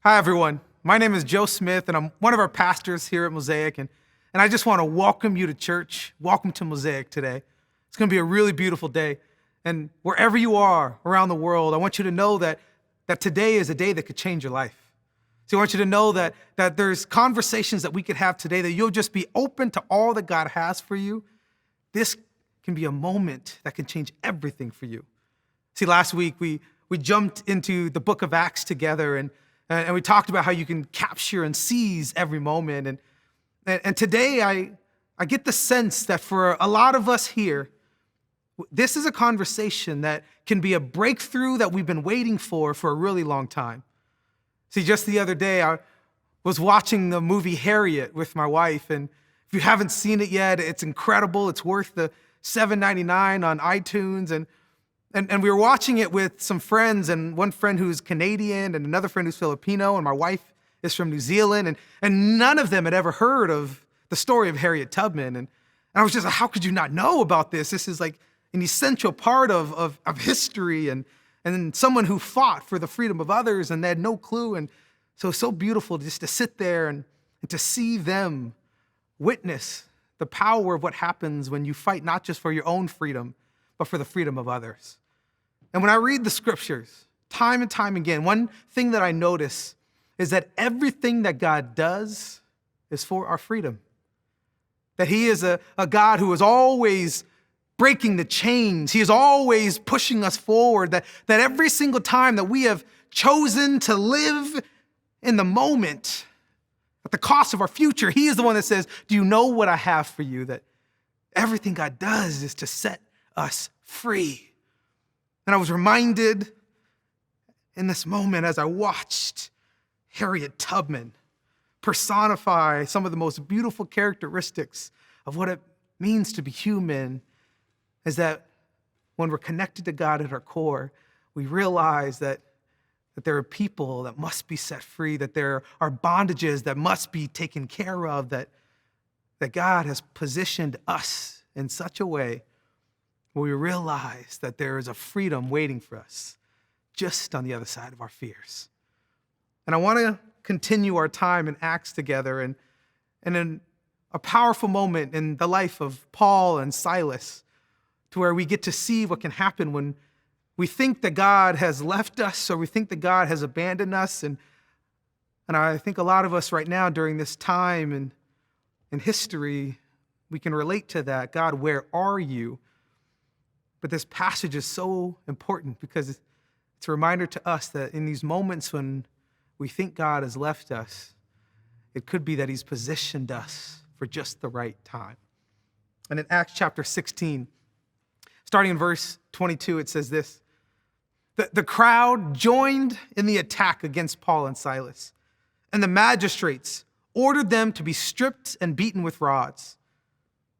Hi, everyone. My name is Joe Smith, and I'm one of our pastors here at Mosaic, and I just want to welcome you to church. Welcome to Mosaic today. It's going to be a really beautiful day, and wherever you are around the world, I want you to know that today is a day that could change your life. So I want you to know that there's conversations that we could have today, that you'll just be open to all that God has for you. This can be a moment that can change everything for you. See, last week we jumped into the book of Acts together, and we talked about how you can capture and seize every moment. And today I get the sense that for a lot of us here, this is a conversation that can be a breakthrough that we've been waiting for a really long time. See, just the other day, I was watching the movie Harriet with my wife, and if you haven't seen it yet, it's incredible. It's worth the $7.99 on iTunes, and we were watching it with some friends, and one friend who's Canadian and another friend who's Filipino, and my wife is from New Zealand, and none of them had ever heard of the story of Harriet Tubman. And I was just like, how could you not know about this? This is like an essential part of history, and someone who fought for the freedom of others, and they had no clue. And so it's so beautiful just to sit there and to see them witness the power of what happens when you fight not just for your own freedom, but for the freedom of others. And when I read the scriptures, time and time again, one thing that I notice is that everything that God does is for our freedom. That he is a God who is always breaking the chains. He is always pushing us forward. That every single time that we have chosen to live in the moment at the cost of our future, he is the one that says, do you know what I have for you? That everything God does is to set us free. And I was reminded in this moment as I watched Harriet Tubman personify some of the most beautiful characteristics of what it means to be human, is that when we're connected to God at our core, we realize that there are people that must be set free, that there are bondages that must be taken care of, that God has positioned us in such a way where we realize that there is a freedom waiting for us just on the other side of our fears. And I want to continue our time in Acts together, and in a powerful moment in the life of Paul and Silas, to where we get to see what can happen when we think that God has left us, or we think that God has abandoned us. And I think a lot of us right now during this time in history, we can relate to that. God, where are you? But this passage is so important because it's a reminder to us that in these moments when we think God has left us, it could be that he's positioned us for just the right time. And in Acts chapter 16, starting in verse 22, it says this: the crowd joined in the attack against Paul and Silas, and the magistrates ordered them to be stripped and beaten with rods.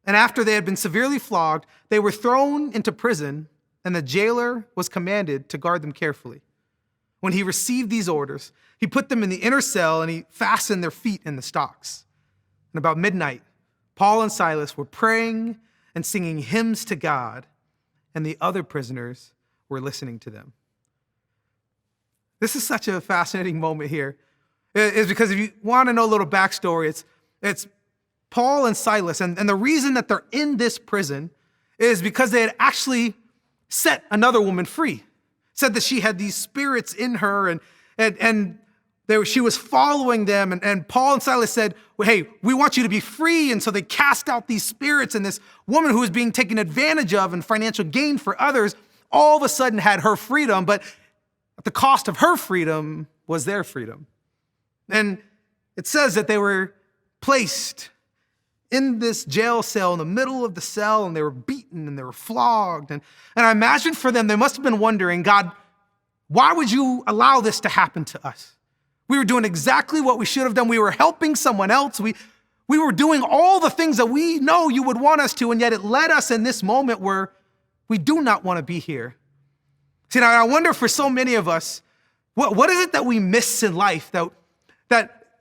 And after they had been severely flogged, they were thrown into prison, and the jailer was commanded to guard them carefully. When he received these orders, he put them in the inner cell, and he fastened their feet in the stocks. And about midnight, Paul and Silas were praying and singing hymns to God, and the other prisoners were listening to them. This is such a fascinating moment here. It's because if you want to know a little backstory, it's Paul and Silas, and the reason that they're in this prison is because they had actually set another woman free. Said that she had these spirits in her, and she was following them, and Paul and Silas said, well, hey, we want you to be free. And so they cast out these spirits, and this woman who was being taken advantage of and financial gain for others all of a sudden had her freedom, but at the cost of her freedom was their freedom. And it says that they were placed in this jail cell in the middle of the cell, and they were beaten and they were flogged. And I imagine for them, they must have been wondering, God, why would you allow this to happen to us? We were doing exactly what we should have done. We were helping someone else. We were doing all the things that we know you would want us to, and yet it led us in this moment where we do not want to be here. See, now I wonder for so many of us, what is it that we miss in life that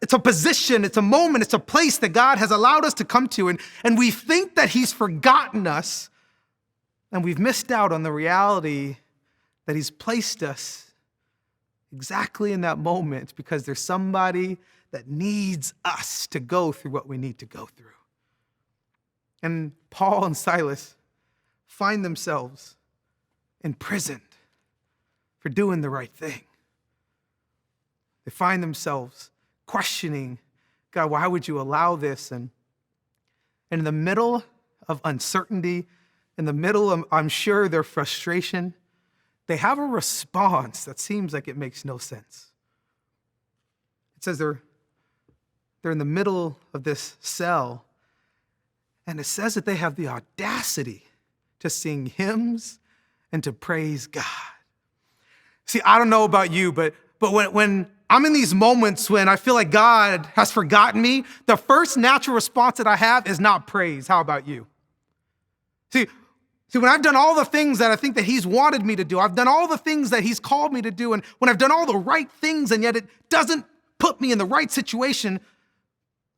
it's a position, it's a moment, it's a place that God has allowed us to come to, and we think that he's forgotten us, and we've missed out on the reality that he's placed us exactly in that moment because there's somebody that needs us to go through what we need to go through. And Paul and Silas find themselves imprisoned for doing the right thing. They find themselves questioning, God, why would you allow this? And in the middle of uncertainty, in the middle of, I'm sure, their frustration, they have a response that seems like it makes no sense. It says they're in the middle of this cell, and it says that they have the audacity to sing hymns and to praise God. See, I don't know about you, but when I'm in these moments when I feel like God has forgotten me, the first natural response that I have is not praise. How about you? See, when I've done all the things that I think that he's wanted me to do, I've done all the things that he's called me to do, and when I've done all the right things and yet it doesn't put me in the right situation,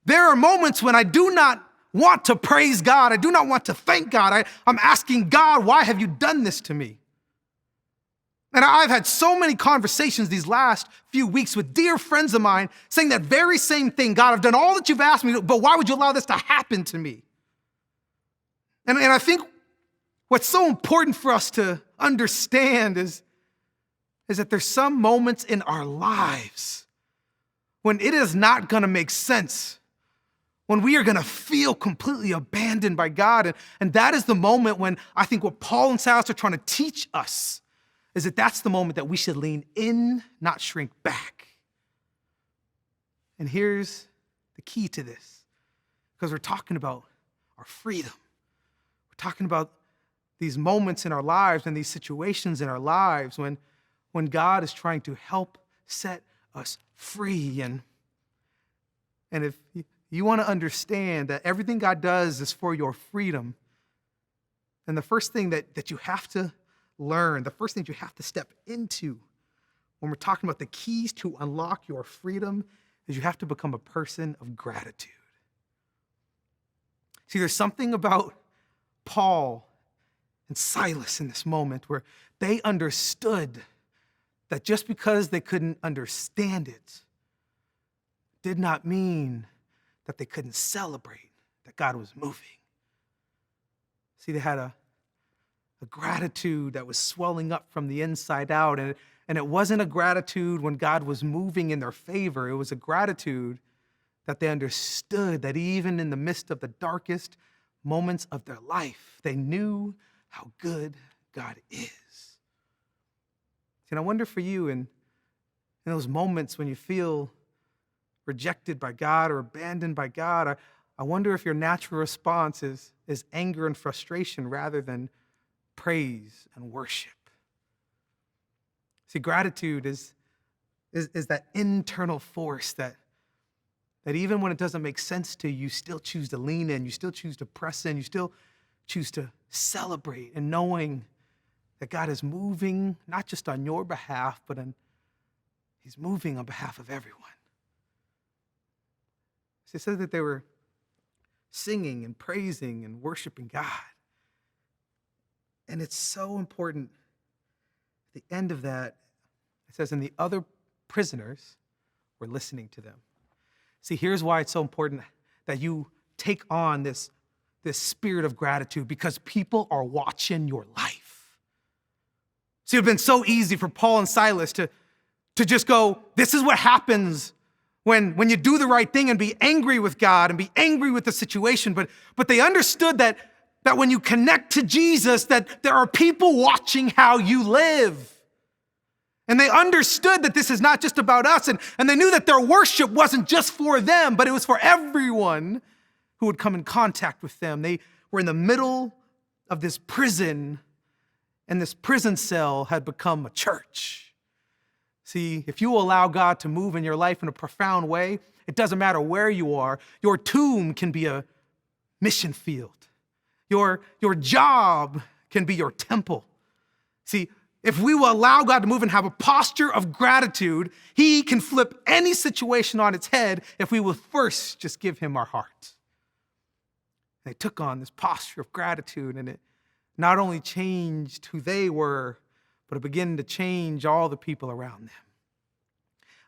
there are moments when I do not want to praise God. I do not want to thank God. I'm asking God, why have you done this to me? And I've had so many conversations these last few weeks with dear friends of mine saying that very same thing. God, I've done all that you've asked me to, but why would you allow this to happen to me? And I think what's so important for us to understand is that there's some moments in our lives when it is not going to make sense, when we are going to feel completely abandoned by God. And that is the moment when I think what Paul and Silas are trying to teach us is that that's the moment that we should lean in, not shrink back. And here's the key to this, because we're talking about our freedom. We're talking about these moments in our lives and these situations in our lives when God is trying to help set us free. And if you want to understand that everything God does is for your freedom, then the first thing that you have to learn, the first thing you have to step into when we're talking about the keys to unlock your freedom is you have to become a person of gratitude. See, there's something about Paul and Silas in this moment where they understood that just because they couldn't understand it did not mean that they couldn't celebrate that God was moving. See, they had a gratitude that was swelling up from the inside out, and it wasn't a gratitude when God was moving in their favor. It was a gratitude that they understood that even in the midst of the darkest moments of their life, they knew how good God is. And I wonder for you in those moments when you feel rejected by God or abandoned by God, I wonder if your natural response is anger and frustration rather than praise and worship. See, gratitude is that internal force that even when it doesn't make sense to you, you still choose to lean in, you still choose to press in, you still choose to celebrate, and knowing that God is moving not just on your behalf, but he's moving on behalf of everyone. So it says that they were singing and praising and worshiping God. And it's so important. At the end of that, it says, and the other prisoners were listening to them. See, here's why it's so important that you take on this spirit of gratitude, because people are watching your life. See, it would have been so easy for Paul and Silas to just go, this is what happens when you do the right thing, and be angry with God and be angry with the situation. But they understood that when you connect to Jesus, that there are people watching how you live. And they understood that this is not just about us. And they knew that their worship wasn't just for them, but it was for everyone who would come in contact with them. They were in the middle of this prison, and this prison cell had become a church. See, if you allow God to move in your life in a profound way, it doesn't matter where you are. Your tomb can be a mission field. Your job can be your temple. See, if we will allow God to move and have a posture of gratitude, he can flip any situation on its head if we will first just give him our heart. They took on this posture of gratitude, and it not only changed who they were, but it began to change all the people around them.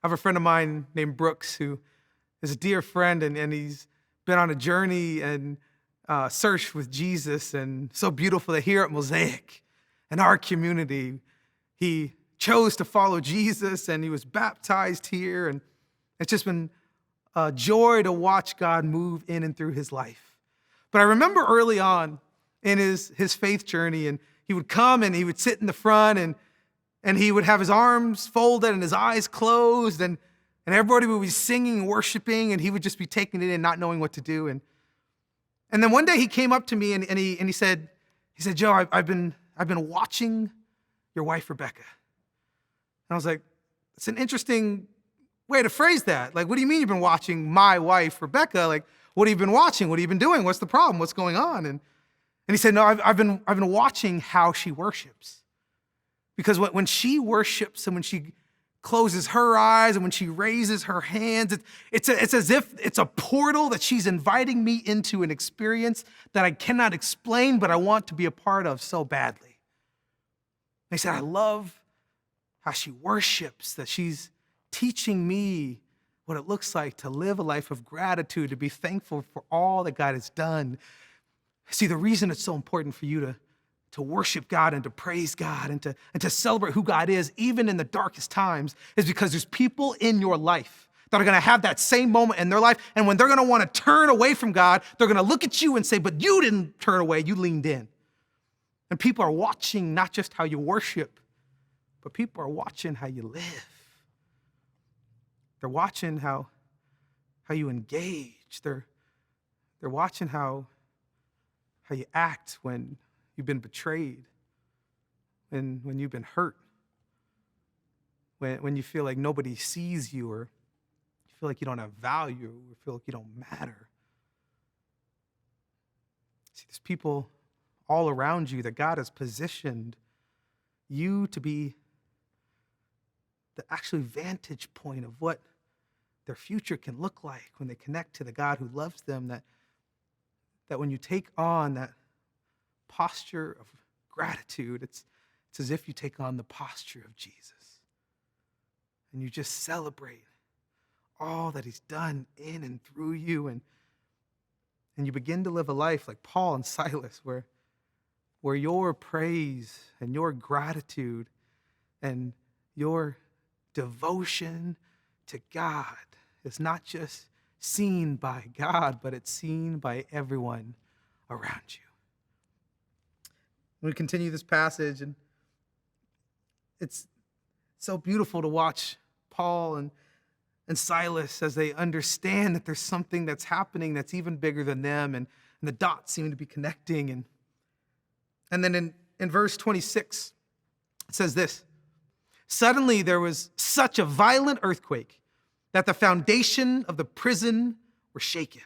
have a friend of mine named Brooks who is a dear friend, and he's been on a journey and search with Jesus, and so beautiful that here at Mosaic, in our community, he chose to follow Jesus, and he was baptized here, and it's just been a joy to watch God move in and through his life. But I remember early on in his faith journey, and he would come and he would sit in the front, and he would have his arms folded and his eyes closed, and everybody would be singing and worshiping, and he would just be taking it in, not knowing what to do. And then one day he came up to me and he said, Joe, I've been watching your wife, Rebecca. And I was like, it's an interesting way to phrase that. Like, what do you mean you've been watching my wife, Rebecca? Like, what have you been watching? What have you been doing? What's the problem? What's going on? And he said, no, I've been watching how she worships. Because when she worships and when she closes her eyes and when she raises her hands, it's as if it's a portal that she's inviting me into an experience that I cannot explain, but I want to be a part of so badly. And he said, I love how she worships, that she's teaching me what it looks like to live a life of gratitude, to be thankful for all that God has done. See, the reason it's so important for you to worship God and to praise God and to celebrate who God is, even in the darkest times, is because there's people in your life that are going to have that same moment in their life. And when they're going to want to turn away from God, they're going to look at you and say, but you didn't turn away, you leaned in. And people are watching not just how you worship, but people are watching how you live. They're watching how you engage. They're watching how you act when you've been betrayed, when you've been hurt, when you feel like nobody sees you, or you feel like you don't have value, or feel like you don't matter. See, there's people all around you that God has positioned you to be the actual vantage point of what their future can look like when they connect to the God who loves them, that when you take on that posture of gratitude, it's as if you take on the posture of Jesus. And you just celebrate all that he's done in and through you. And you begin to live a life like Paul and Silas, where your praise and your gratitude and your devotion to God is not just seen by God, but it's seen by everyone around you. We continue this passage, and it's so beautiful to watch Paul and Silas as they understand that there's something that's happening that's even bigger than them, and the dots seem to be connecting. And then in verse 26, it says this: suddenly there was such a violent earthquake that the foundation of the prison were shaken.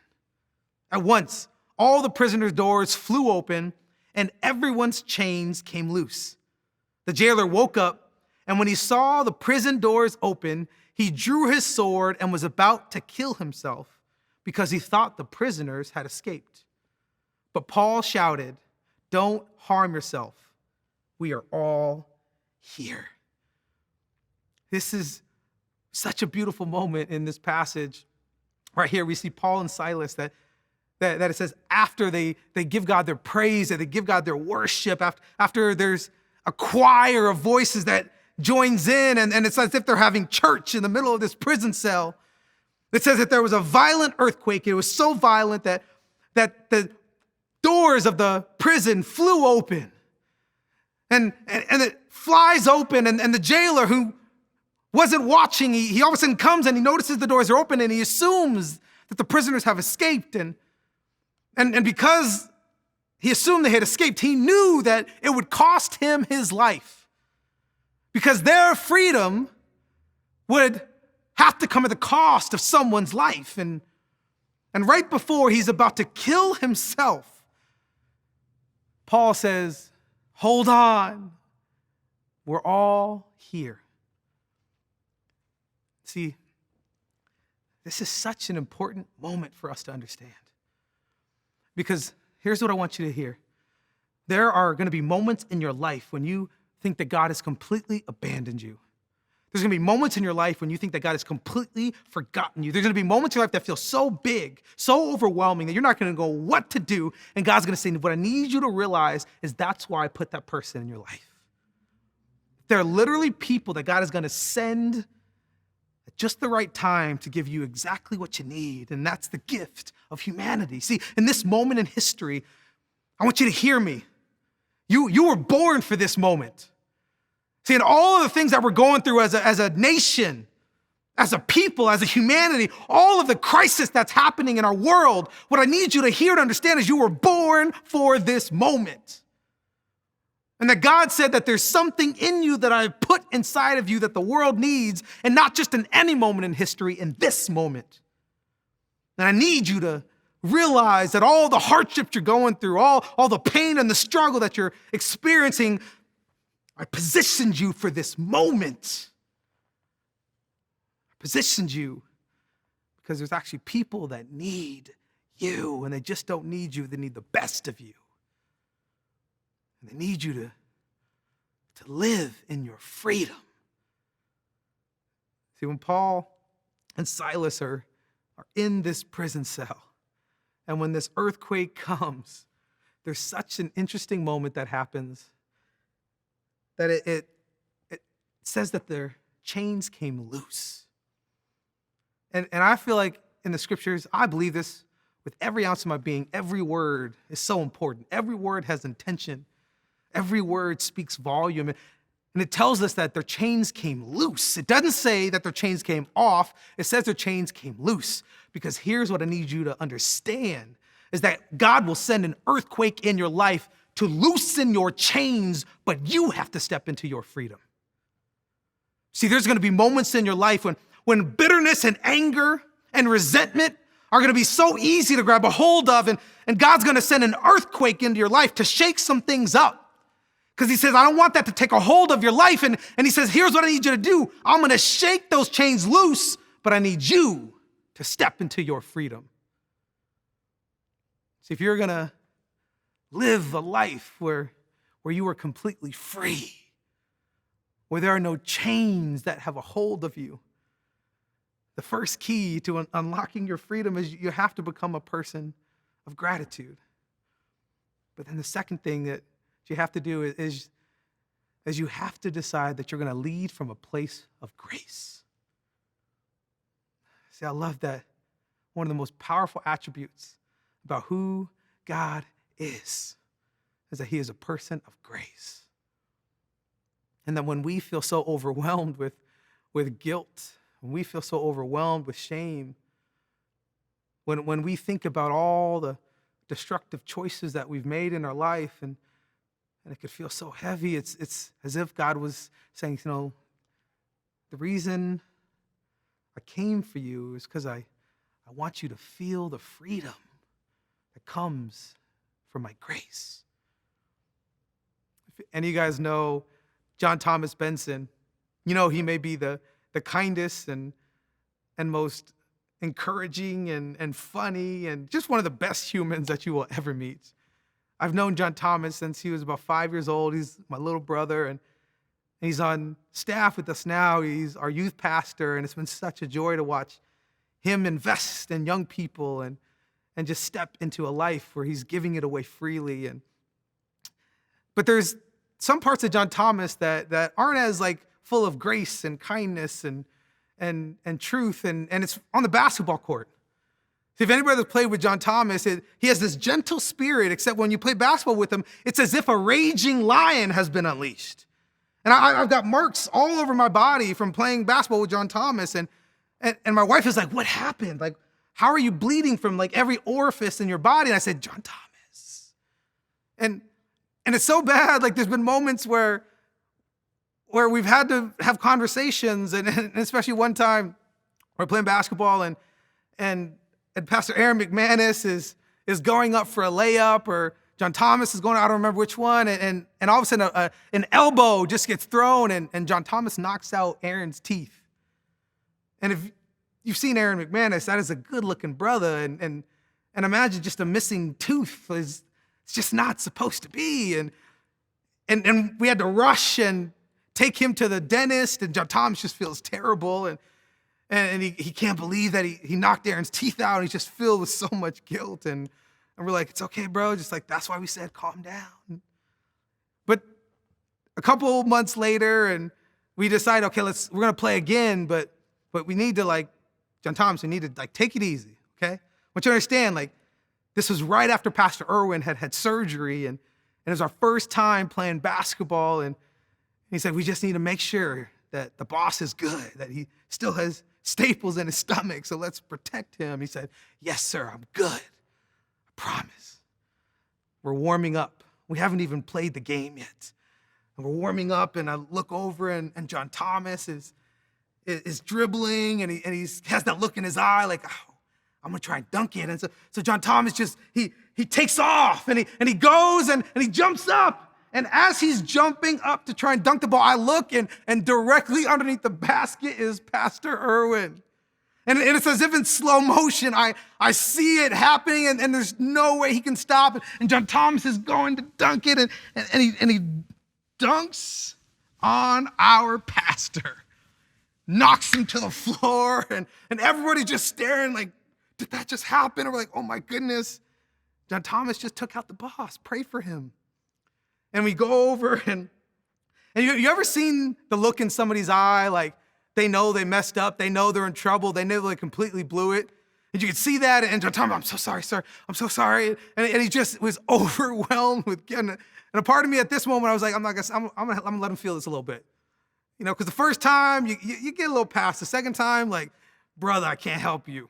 At once, all the prisoners' doors flew open, and everyone's chains came loose. The jailer woke up, and when he saw the prison doors open, he drew his sword and was about to kill himself because he thought the prisoners had escaped. But Paul shouted, "Don't harm yourself. We are all here." This is such a beautiful moment in this passage. Right here, we see Paul and Silas that it says after they give God their praise, that they give God their worship, after there's a choir of voices that joins in, and it's as if they're having church in the middle of this prison cell. It says that there was a violent earthquake. It was so violent that the doors of the prison flew open. And it flies open, and the jailer, who wasn't watching, he all of a sudden comes and he notices the doors are open, and he assumes that the prisoners have escaped. And because he assumed they had escaped, he knew that it would cost him his life, because their freedom would have to come at the cost of someone's life. And right before he's about to kill himself, Paul says, "Hold on, we're all here." See, this is such an important moment for us to understand. Because here's what I want you to hear. There are going to be moments in your life when you think that God has completely abandoned you, There's going to be moments in your life when you think that God has completely forgotten you. There's going to be moments in your life that feel so big, so overwhelming that you're not going to know what to do. And God's going to say, what I need you to realize is that's why I put that person in your life. There are literally people that God is going to send at just the right time to give you exactly what you need. And that's the gift of humanity. See, in this moment in history, I want you to hear me. You were born for this moment. See, in all of the things that we're going through as a nation, as a people, as a humanity, all of the crisis that's happening in our world, what I need you to hear and understand is you were born for this moment. And that God said that there's something in you that I've put inside of you that the world needs, and not just in any moment in history, in this moment. And I need you to realize that all the hardships you're going through, all the pain and the struggle that you're experiencing, I positioned you for this moment. I positioned you because there's actually people that need you, and they just don't need you, they need the best of you. And they need you to live in your freedom. See, when Paul and Silas are in this prison cell, and when this earthquake comes, there's such an interesting moment that happens that it says that their chains came loose. And I feel like in the scriptures, I believe this with every ounce of my being. Every word is so important. Every word has intention. Every word speaks volume. And it tells us that their chains came loose. It doesn't say that their chains came off. It says their chains came loose. Because here's what I need you to understand, is that God will send an earthquake in your life to loosen your chains, but you have to step into your freedom. See, there's going to be moments in your life when bitterness and anger and resentment are going to be so easy to grab a hold of, and God's going to send an earthquake into your life to shake some things up. Because he says, I don't want that to take a hold of your life. And he says, here's what I need you to do. I'm going to shake those chains loose, but I need you to step into your freedom. See, if you're going to live a life where you are completely free, where there are no chains that have a hold of you, the first key to unlocking your freedom is you have to become a person of gratitude. But then the second thing that you have to do is you have to decide that you're going to lead from a place of grace. See, I love that one of the most powerful attributes about who God is that he is a person of grace. And that when we feel so overwhelmed with guilt, when we feel so overwhelmed with shame, when we think about all the destructive choices that we've made in our life, and it could feel so heavy, it's as if God was saying, the reason I came for you is because I want you to feel the freedom that comes from my grace. If any of you guys know John Thomas Benson, he may be the kindest and most encouraging and funny and just one of the best humans that you will ever meet. I've known John Thomas since he was about 5 years old. He's my little brother, and he's on staff with us now. He's our youth pastor, and it's been such a joy to watch him invest in young people and just step into a life where he's giving it away freely. But there's some parts of John Thomas that aren't as full of grace and kindness and truth, and it's on the basketball court. If anybody that's played with John Thomas, he has this gentle spirit, except when you play basketball with him, it's as if a raging lion has been unleashed. And I've got marks all over my body from playing basketball with John Thomas, and my wife is like, what happened? How are you bleeding from every orifice in your body? And I said, John Thomas. And it's so bad, there's been moments where we've had to have conversations, and especially one time we're playing basketball, and Pastor Aaron McManus is going up for a layup, or John Thomas is going, I don't remember which one, and all of a sudden an elbow just gets thrown, and John Thomas knocks out Aaron's teeth. And if you've seen Aaron McManus, that is a good-looking brother, and imagine just a missing tooth it's just not supposed to be, and we had to rush and take him to the dentist, and John Thomas just feels terrible, and he can't believe that he knocked Aaron's teeth out, and he's just filled with so much guilt. And we're like, it's okay, bro. Just like, that's why we said calm down. But a couple months later, and we decide, okay, we're gonna play again, but we need to, John Thomas, we need to take it easy, okay? I want you to understand, this was right after Pastor Irwin had surgery, and it was our first time playing basketball, and he said, we just need to make sure that the boss is good, that he still has staples in his stomach, so let's protect him. He said, yes, sir, I'm good. I promise. We're warming up. We haven't even played the game yet. And we're warming up, and I look over, and John Thomas is dribbling, and he has that look in his eye like, oh, I'm gonna try and dunk it. And so John Thomas he takes off, and he goes and he jumps up. And as he's jumping up to try and dunk the ball, I look, and directly underneath the basket is Pastor Irwin. And it's as if in slow motion, I see it happening, and there's no way he can stop it. And John Thomas is going to dunk it, and he dunks on our pastor. Knocks him to the floor, and everybody's just staring like, did that just happen? And we're like, oh my goodness. John Thomas just took out the boss. Pray for him. And we go over, and you ever seen the look in somebody's eye, like they know they messed up, they know they're in trouble, they know they completely blew it? And you could see that, and John Thomas, I'm so sorry, sir. I'm so sorry. And he just was overwhelmed with guilt. And a part of me at this moment, I was like, I'm gonna let him feel this a little bit. Because the first time, you get a little past. The second time, like, brother, I can't help you.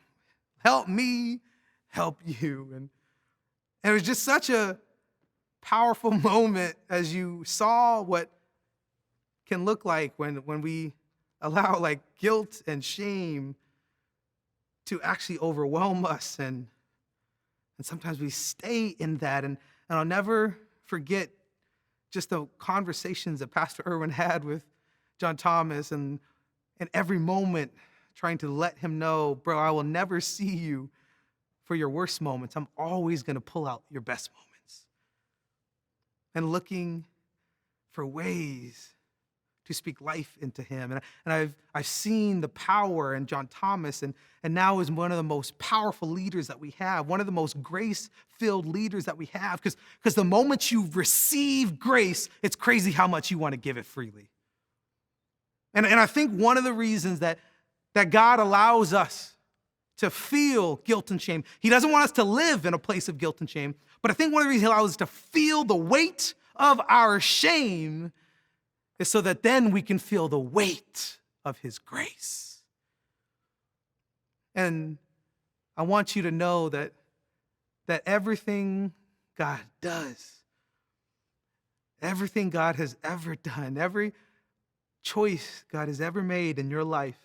Help me help you. And it was just such a powerful moment as you saw what can look like when we allow, guilt and shame to actually overwhelm us. And sometimes we stay in that. And I'll never forget just the conversations that Pastor Irwin had with John Thomas, and every moment trying to let him know, bro, I will never see you for your worst moments. I'm always going to pull out your best moments. And looking for ways to speak life into him. And I've seen the power in John Thomas, and now is one of the most powerful leaders that we have, one of the most grace-filled leaders that we have, because the moment you receive grace, it's crazy how much you want to give it freely. And I think one of the reasons that God allows us to feel guilt and shame, he doesn't want us to live in a place of guilt and shame, but I think one of the reasons he allows us to feel the weight of our shame is so that then we can feel the weight of his grace. And I want you to know that everything God does, everything God has ever done, every choice God has ever made in your life,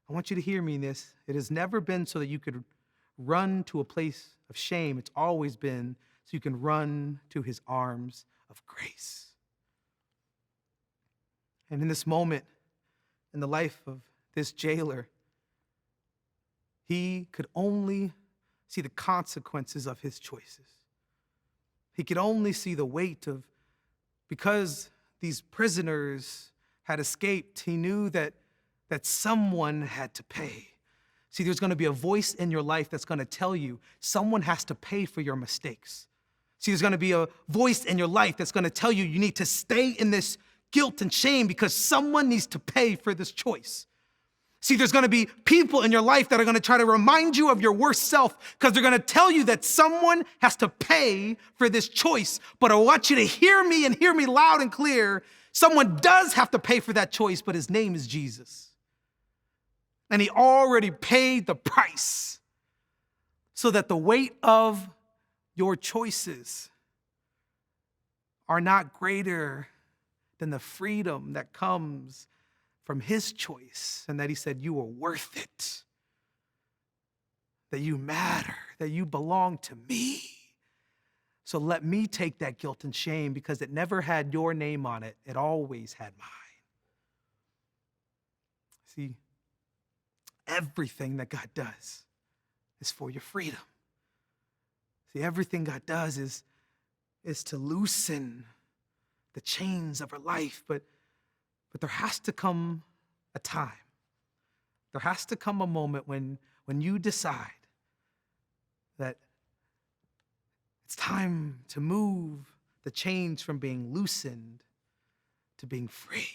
I want you to hear me in this. It has never been so that you could run to a place of shame. It's always been so you can run to his arms of grace. And in this moment, in the life of this jailer, he could only see the consequences of his choices. He could only see the weight of, because these prisoners had escaped, he knew that someone had to pay. See, there's going to be a voice in your life that's going to tell you someone has to pay for your mistakes. See, there's going to be a voice in your life that's going to tell you you need to stay in this guilt and shame because someone needs to pay for this choice. See, there's going to be people in your life that are going to try to remind you of your worst self because they're going to tell you that someone has to pay for this choice. But I want you to hear me and hear me loud and clear. Someone does have to pay for that choice, but his name is Jesus. And he already paid the price so that the weight of your choices are not greater than the freedom that comes from his choice, and that he said, you are worth it, that you matter, that you belong to me. So let me take that guilt and shame because it never had your name on it. It always had mine. See, everything that God does is for your freedom. See, everything God does is to loosen the chains of our life, but But there has to come a time. There has to come a moment when you decide that it's time to move the chains from being loosened to being free.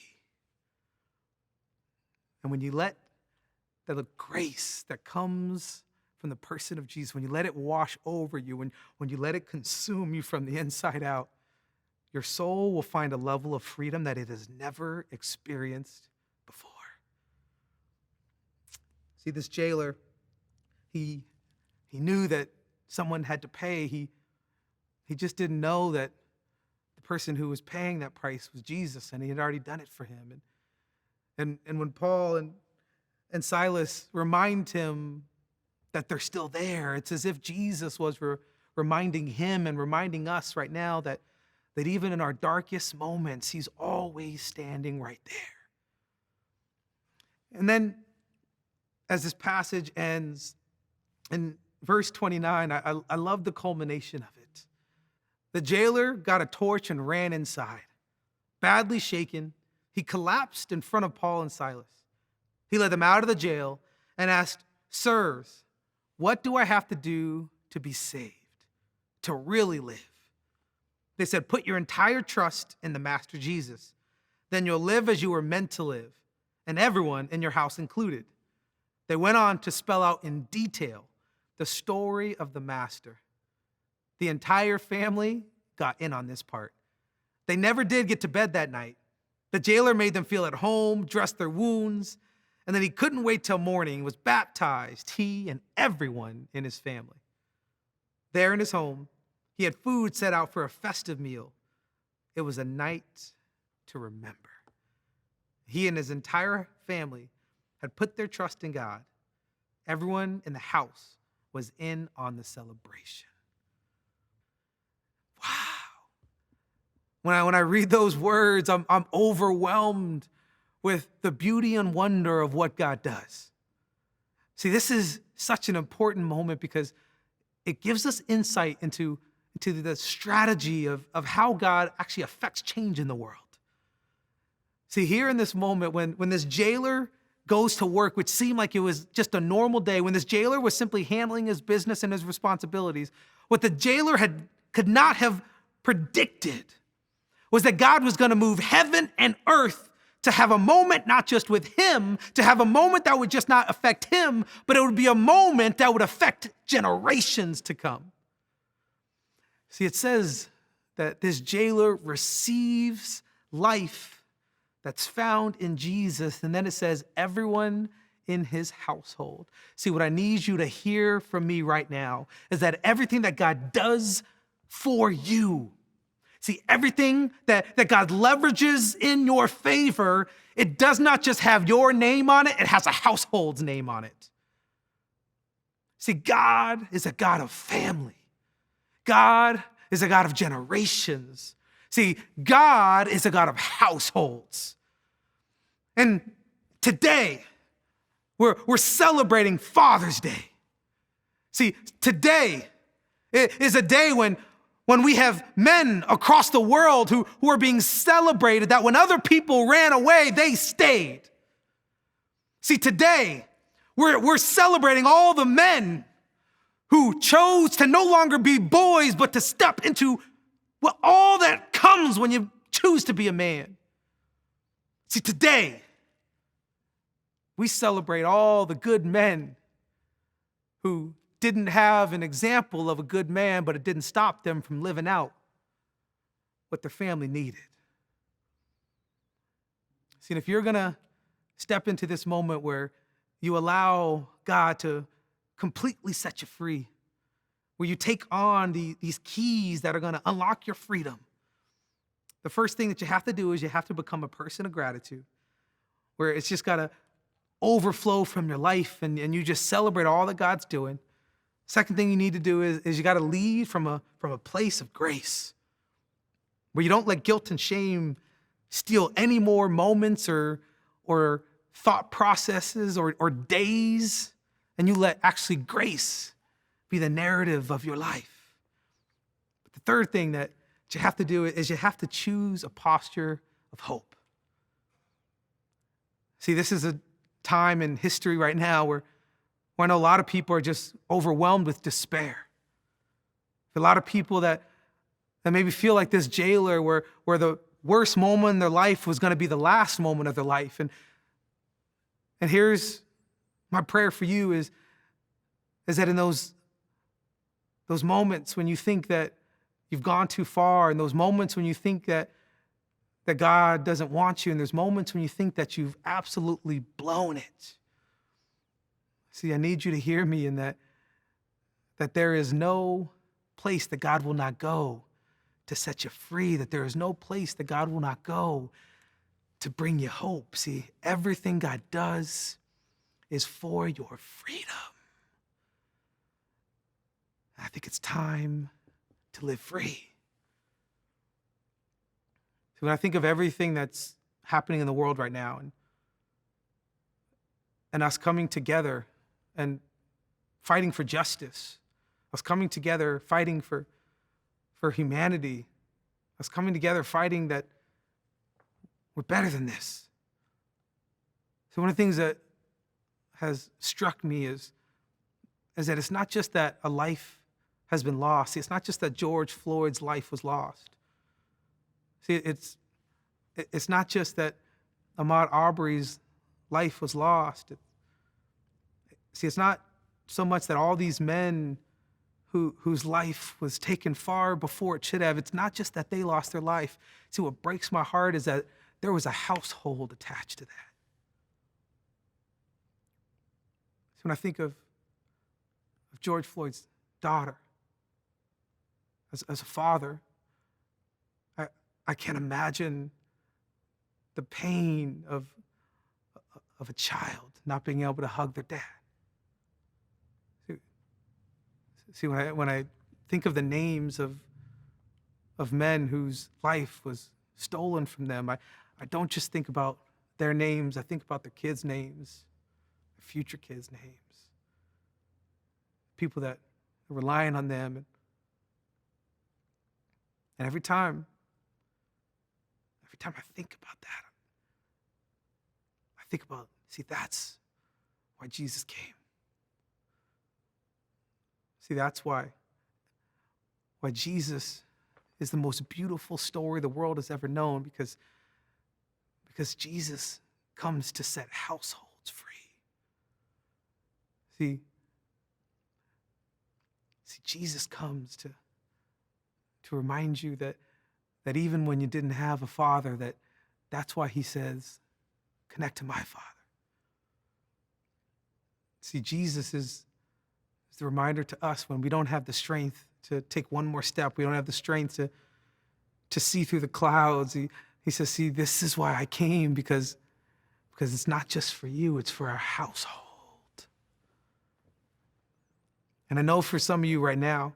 And when you let the grace that comes from the person of Jesus, when you let it wash over you, when you let it consume you from the inside out, your soul will find a level of freedom that it has never experienced before. See, this jailer, he knew that someone had to pay. He just didn't know that the person who was paying that price was Jesus, and he had already done it for him. And when Paul and Silas remind him that they're still there, it's as if Jesus was reminding him and reminding us right now that even in our darkest moments, he's always standing right there. And then as this passage ends, in verse 29, I love the culmination of it. The jailer got a torch and ran inside. Badly shaken, he collapsed in front of Paul and Silas. He led them out of the jail and asked, "Sirs, what do I have to do to be saved, to really live?" They said, "Put your entire trust in the Master Jesus. Then you'll live as you were meant to live, and everyone in your house included." They went on to spell out in detail the story of the Master. The entire family got in on this part. They never did get to bed that night. The jailer made them feel at home, dressed their wounds, and then he couldn't wait till morning. He was baptized, he and everyone in his family. There in his home, he had food set out for a festive meal. It was a night to remember. He and his entire family had put their trust in God. Everyone in the house was in on the celebration. Wow. When I read those words, I'm overwhelmed with the beauty and wonder of what God does. See, this is such an important moment because it gives us insight into the strategy of how God actually affects change in the world. See, here in this moment, when this jailer goes to work, which seemed like it was just a normal day, when this jailer was simply handling his business and his responsibilities, what the jailer could not have predicted was that God was going to move heaven and earth to have a moment not just with him, to have a moment that would just not affect him, but it would be a moment that would affect generations to come. See, it says that this jailer receives life that's found in Jesus. And then it says, everyone in his household. See, what I need you to hear from me right now is that everything that God does for you, see, everything that God leverages in your favor, it does not just have your name on it, it has a household's name on it. See, God is a God of family. God is a God of generations. See, God is a God of households. And today, we're celebrating Father's Day. See, today is a day when we have men across the world who are being celebrated, that when other people ran away, they stayed. See, today, we're celebrating all the men who chose to no longer be boys, but to step into all that comes when you choose to be a man. See, today, we celebrate all the good men who didn't have an example of a good man, but it didn't stop them from living out what their family needed. See, and if you're going to step into this moment where you allow God to completely set you free, where you take on these keys that are going to unlock your freedom, the first thing that you have to do is you have to become a person of gratitude, where it's just got to overflow from your life and you just celebrate all that God's doing. Second thing you need to do is you got to lead from a place of grace, where you don't let guilt and shame steal any more moments or thought processes or days, and you let actually grace be the narrative of your life. But the third thing that you have to do is you have to choose a posture of hope. See, this is a time in history right now where I know a lot of people are just overwhelmed with despair. A lot of people that maybe feel like this jailer where the worst moment in their life was going to be the last moment of their life. And here's my prayer for you is that in those moments when you think that you've gone too far, and those moments when you think that God doesn't want you, and there's moments when you think that you've absolutely blown it. See, I need you to hear me in that there is no place that God will not go to set you free, that there is no place that God will not go to bring you hope. See, everything God does is for your freedom. I think it's time to live free. So when I think of everything that's happening in the world right now, and us coming together and fighting for justice, us coming together fighting for humanity, us coming together fighting that we're better than this. So one of the things that has struck me is that it's not just that a life has been lost. See, it's not just that George Floyd's life was lost. See, it's not just that Ahmaud Arbery's life was lost. See, it's not so much that all these men whose life was taken far before it should have, it's not just that they lost their life. See, what breaks my heart is that there was a household attached to that. So when I think of George Floyd's daughter, as a father, I can't imagine the pain of a child not being able to hug their dad. See, when I think of the names of men whose life was stolen from them, I don't just think about their names. I think about their kids' names, their future kids' names, people that are relying on them. And every time I think about that, I think about, see, that's why Jesus came. See, that's why Jesus is the most beautiful story the world has ever known, because Jesus comes to set households free. See, Jesus comes to remind you that even when you didn't have a father, that's why he says, connect to my Father. See, Jesus is the reminder to us when we don't have the strength to take one more step. We don't have the strength to see through the clouds. He says, see, this is why I came, because it's not just for you, it's for our household. And I know for some of you right now,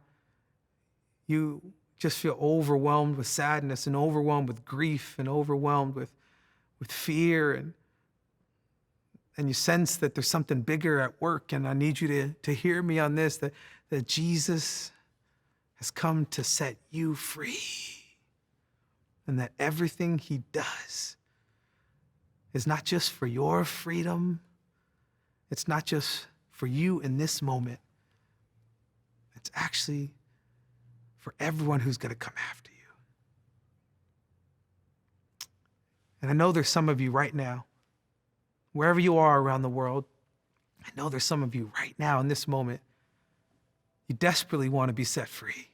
you just feel overwhelmed with sadness and overwhelmed with grief and overwhelmed with fear, and you sense that there's something bigger at work. And I need you to hear me on this, that Jesus has come to set you free, and that everything he does is not just for your freedom. It's not just for you in this moment. It's actually for everyone who's going to come after you. And I know there's some of you right now, wherever you are around the world, I know there's some of you right now in this moment, you desperately want to be set free.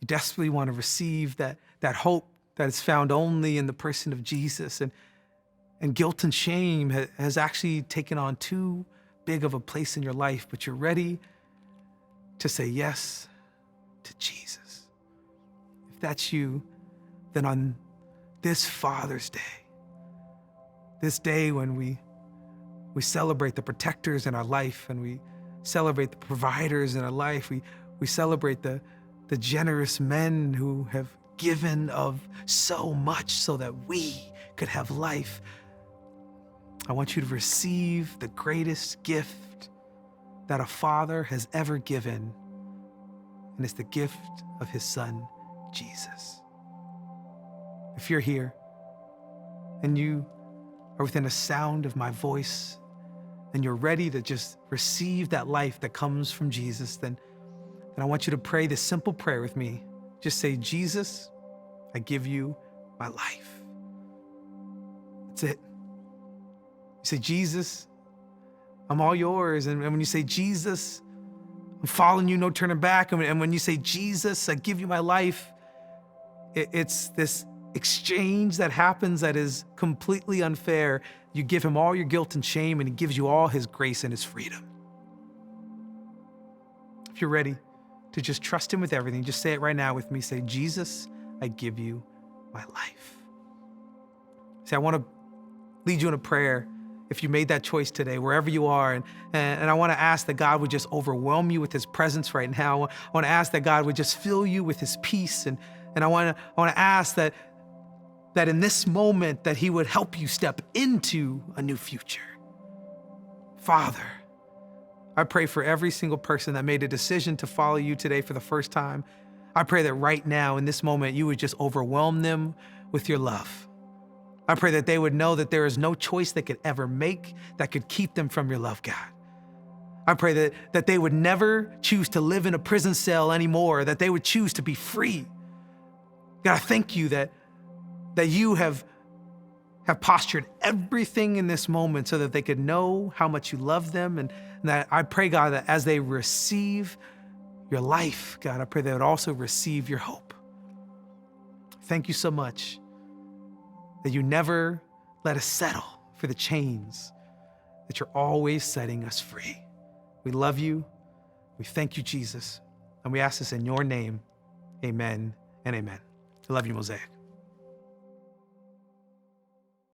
You desperately want to receive that hope that is found only in the person of Jesus. And guilt and shame has actually taken on too big of a place in your life, but you're ready to say yes to Jesus. If that's you, then on this Father's Day, this day when we celebrate the protectors in our life, and we celebrate the providers in our life, we celebrate the generous men who have given of so much so that we could have life. I want you to receive the greatest gift that a father has ever given, and it's the gift of his son, Jesus. If you're here and you or within a sound of my voice, and you're ready to just receive that life that comes from Jesus, then I want you to pray this simple prayer with me. Just say, Jesus, I give you my life. That's it. You say, Jesus, I'm all yours. And when you say, Jesus, I'm following you, no turning back. And when you say, Jesus, I give you my life, it's this exchange that happens that is completely unfair. You give him all your guilt and shame, and he gives you all his grace and his freedom. If you're ready to just trust him with everything, just say it right now with me. Say, Jesus, I give you my life. See, I want to lead you in a prayer if you made that choice today, wherever you are. And I want to ask that God would just overwhelm you with his presence right now. I want to ask that God would just fill you with his peace. And I want to ask that in this moment that he would help you step into a new future. Father, I pray for every single person that made a decision to follow you today for the first time. I pray that right now in this moment, you would just overwhelm them with your love. I pray that they would know that there is no choice they could ever make that could keep them from your love, God. I pray that they would never choose to live in a prison cell anymore, that they would choose to be free. God, I thank you that you have postured everything in this moment so that they could know how much you love them. And that I pray, God, that as they receive your life, God, I pray they would also receive your hope. Thank you so much that you never let us settle for the chains, that you're always setting us free. We love you. We thank you, Jesus. And we ask this in your name. Amen and amen. I love you, Mosaic.